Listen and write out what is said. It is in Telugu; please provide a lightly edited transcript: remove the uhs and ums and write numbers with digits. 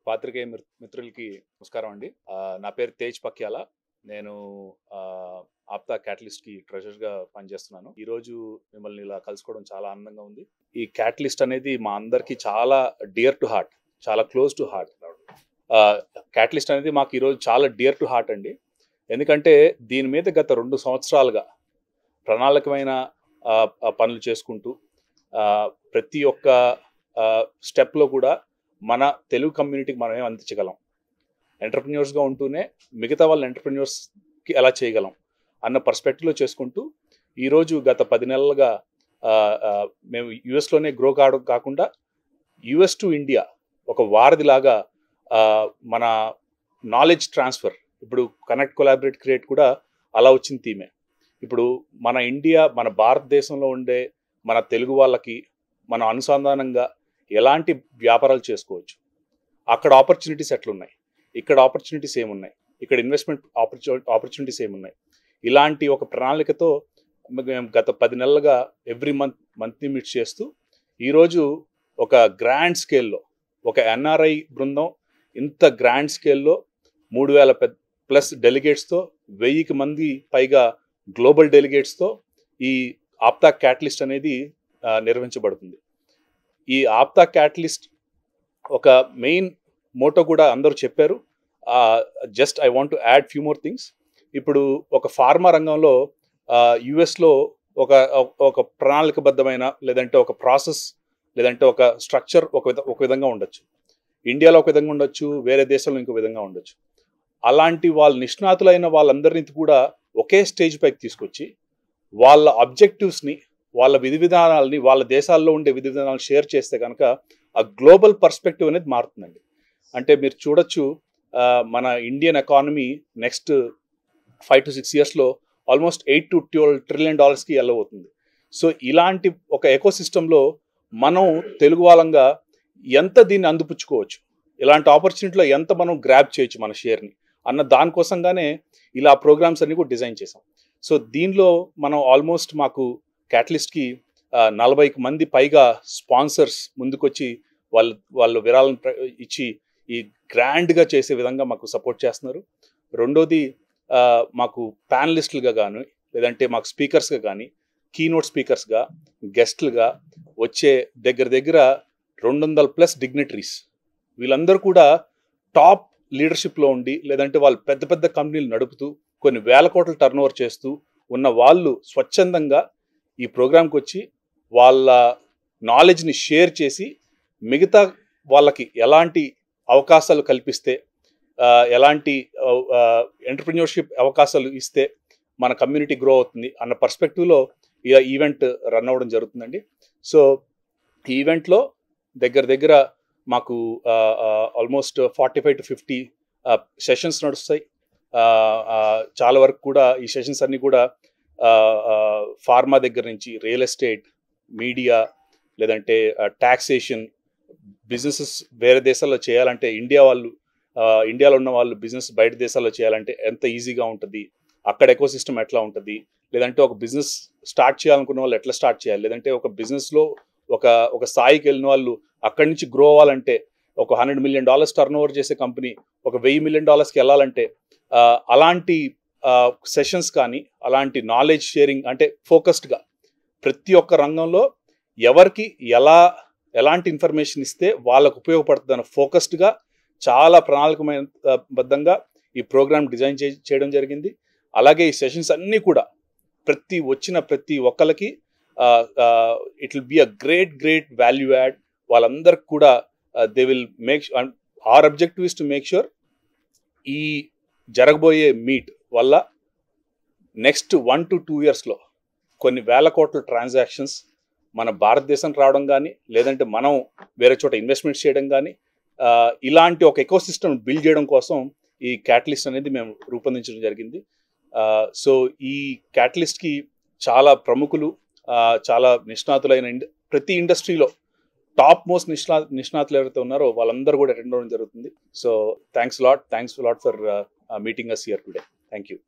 పాత్రికేయ మిత్రులకి నమస్కారం అండి. నా పేరు తేజ్ పక్యాల. నేను ఆప్తా క్యాటలిస్ట్‌కి ట్రెజరర్‌గా పనిచేస్తున్నాను. ఈరోజు మిమ్మల్ని ఇలా కలుసుకోవడం చాలా ఆనందంగా ఉంది. ఈ క్యాటలిస్ట్ అనేది మా అందరికీ చాలా డియర్ టు హార్ట్, చాలా క్లోజ్ టు హార్ట్. క్యాటలిస్ట్ అనేది మాకు ఈరోజు చాలా డియర్ టు హార్ట్ అండి. ఎందుకంటే దీని మీద గత 2 సంవత్సరాలుగా ప్రణాళికమైన పనులు చేసుకుంటూ ప్రతి ఒక్క స్టెప్‌లో కూడా మన తెలుగు కమ్యూనిటీకి మనం ఏం అందించగలం, ఎంటర్‌ప్రెన్యూర్స్‌గా ఉంటూనే మిగతా వాళ్ళ ఎంటర్‌ప్రెన్యూర్స్‌కి ఎలా చేయగలం అన్న పర్స్పెక్టివ్లో చేసుకుంటూ ఈరోజు గత 10 నెలలుగా మేము యూఎస్లోనే గ్రో కావడం కాకుండా యూఎస్ టు ఇండియా ఒక వారధిలాగా మన నాలెడ్జ్ ట్రాన్స్ఫర్, ఇప్పుడు కనెక్ట్ కొలాబరేట్ క్రియేట్ కూడా అలా వచ్చిన థీమే. ఇప్పుడు మన ఇండియా, మన భారతదేశంలో ఉండే మన తెలుగు వాళ్ళకి మనం అనుసంధానంగా ఎలాంటి వ్యాపారాలు చేసుకోవచ్చు, అక్కడ ఆపర్చునిటీస్ ఎట్లున్నాయి, ఇక్కడ ఆపర్చునిటీస్ ఏమున్నాయి, ఇక్కడ ఇన్వెస్ట్మెంట్ ఆపర్చునిటీస్ ఏమున్నాయి, ఇలాంటి ఒక ప్రణాళికతో మేము గత 10 నెలలుగా ఎవ్రీ మంత్ని మీట్ చేస్తూ ఈరోజు ఒక గ్రాండ్ స్కేల్లో ఒక ఎన్ఆర్ఐ బృందం ఇంత గ్రాండ్ స్కేల్లో 3,000+ డెలిగేట్స్తో 1000 మంది పైగా గ్లోబల్ డెలిగేట్స్తో ఈ ఆప్తా క్యాటలిస్ట్ అనేది నిర్వహించబడుతుంది. ఈ ఆప్తా క్యాటలిస్ట్ ఒక మెయిన్ మోటో కూడా అందరూ చెప్పారు. Just I want to add few more things. ఇప్పుడు ఒక ఫార్మా రంగంలో యుఎస్లో ఒక ప్రణాళికబద్ధమైన, లేదంటే ఒక ప్రాసెస్, లేదంటే ఒక స్ట్రక్చర్ ఒక విధంగా ఉండొచ్చు, ఇండియాలో ఒక విధంగా ఉండొచ్చు, వేరే దేశంలో ఇంకో విధంగా ఉండొచ్చు. అలాంటి వాళ్ళ నిష్ణాతులైన వాళ్ళందరినీ కూడా ఒకే స్టేజ్ పైకి తీసుకొచ్చి వాళ్ళ ఆబ్జెక్టివ్స్ని, వాళ్ళ విధి విధానాలని, వాళ్ళ దేశాల్లో ఉండే విధి విధానాలను షేర్ చేస్తే కనుక ఆ గ్లోబల్ పర్స్పెక్టివ్ అనేది మారుతుందండి. అంటే మీరు చూడొచ్చు, మన ఇండియన్ ఎకానమీ నెక్స్ట్ 5 to 6 ఇయర్స్లో ఆల్మోస్ట్ $8 to 12 trillion వెళ్ళబోతుంది. సో ఇలాంటి ఒక ఎకోసిస్టంలో మనం తెలుగు వాళ్ళంగా ఎంత దీన్ని అందిపుచ్చుకోవచ్చు, ఇలాంటి ఆపర్చునిటీలో ఎంత మనం గ్రాబ్ చేయొచ్చు మన షేర్ని అన్న దానికోసంగానే ఇలా ప్రోగ్రామ్స్ అన్ని కూడా డిజైన్ చేసాం. సో దీనిలో మనం ఆల్మోస్ట్ మాకు క్యాటలిస్ట్కి 40 మంది పైగా స్పాన్సర్స్ ముందుకొచ్చి వాళ్ళు విరాళం ఇచ్చి ఈ గ్రాండ్గా చేసే విధంగా మాకు సపోర్ట్ చేస్తున్నారు. రెండోది, మాకు ప్యానలిస్టులుగా కానీ, లేదంటే మాకు స్పీకర్స్గా కానీ, కీనోట్ స్పీకర్స్గా, గెస్ట్లుగా వచ్చే దగ్గర 200+ డిగ్నిటరీస్, వీళ్ళందరూ కూడా టాప్ లీడర్షిప్లో ఉండి, లేదంటే వాళ్ళు పెద్ద పెద్ద కంపెనీలు నడుపుతూ కొన్ని వేల కోట్ల టర్నోవర్ చేస్తూ ఉన్న వాళ్ళు స్వచ్ఛందంగా ఈ ప్రోగ్రాంకి వచ్చి వాళ్ళ నాలెడ్జ్ని షేర్ చేసి మిగతా వాళ్ళకి ఎలాంటి అవకాశాలు కల్పిస్తే, ఎలాంటి ఎంటర్‌ప్రెన్యూర్‌షిప్ అవకాశాలు ఇస్తే మన కమ్యూనిటీ గ్రో అవుతుంది అన్న పర్స్పెక్టివ్లో ఈ ఈవెంట్ రన్ అవ్వడం జరుగుతుందండి. సో ఈ ఈవెంట్లో దగ్గర మాకు ఆల్మోస్ట్ 45 to 50 సెషన్స్ నడుస్తాయి. చాలా వరకు కూడా ఈ సెషన్స్ అన్నీ కూడా ఫార్మా దగ్గర నుంచి రియల్ ఎస్టేట్, మీడియా, లేదంటే టాక్సేషన్, బిజినెసెస్ వేరే దేశాల్లో చేయాలంటే ఇండియాలో ఉన్న వాళ్ళు బిజినెస్ బయట దేశాల్లో చేయాలంటే ఎంత ఈజీగా ఉంటుంది, అక్కడ ఎకోసిస్టమ్ ఎట్లా ఉంటుంది, లేదంటే ఒక బిజినెస్ స్టార్ట్ చేయాలనుకున్న వాళ్ళు ఎట్లా స్టార్ట్ చేయాలి, లేదంటే ఒక బిజినెస్లో ఒక స్థాయికి వెళ్ళిన వాళ్ళు అక్కడి నుంచి గ్రో అవ్వాలంటే, ఒక $100 million టర్నోవర్ చేసే కంపెనీ ఒక $1,000 million వెళ్ళాలంటే అలాంటి సెషన్స్ కానీ, అలాంటి నాలెడ్జ్ షేరింగ్, అంటే ఫోకస్డ్గా ప్రతి ఒక్క రంగంలో ఎవరికి ఎలాంటి ఇన్ఫర్మేషన్ ఇస్తే వాళ్ళకు ఉపయోగపడుతుంది అన్న ఫోకస్డ్గా చాలా ప్రణాళికమైన బద్ధంగా ఈ ప్రోగ్రామ్ డిజైన్ చేయడం జరిగింది. అలాగే ఈ సెషన్స్ అన్నీ కూడా వచ్చిన ప్రతి ఒక్కరికి it will be a great value add. వాళ్ళందరికి కూడా they will make, our objective is to make sure ఈ జరగబోయే మీట్ వల్ల నెక్స్ట్ 1 to 2 ఇయర్స్లో కొన్ని వేల కోట్ల ట్రాన్సాక్షన్స్ మన భారతదేశానికి రావడం కానీ, లేదంటే మనం వేరే చోట ఇన్వెస్ట్మెంట్స్ చేయడం కానీ, ఇలాంటి ఒక ఎకోసిస్టమ్ బిల్డ్ చేయడం కోసం ఈ క్యాటలిస్ట్ అనేది మేము రూపొందించడం జరిగింది. సో ఈ క్యాటలిస్ట్కి చాలా ప్రముఖులు, చాలా నిష్ణాతులైన ప్రతి ఇండస్ట్రీలో టాప్ మోస్ట్ నిష్ణాతులు ఎవరైతే ఉన్నారో వాళ్ళందరూ కూడా అటెండ్ అవ్వడం జరుగుతుంది. So thanks lot for meeting us here today. Thank you.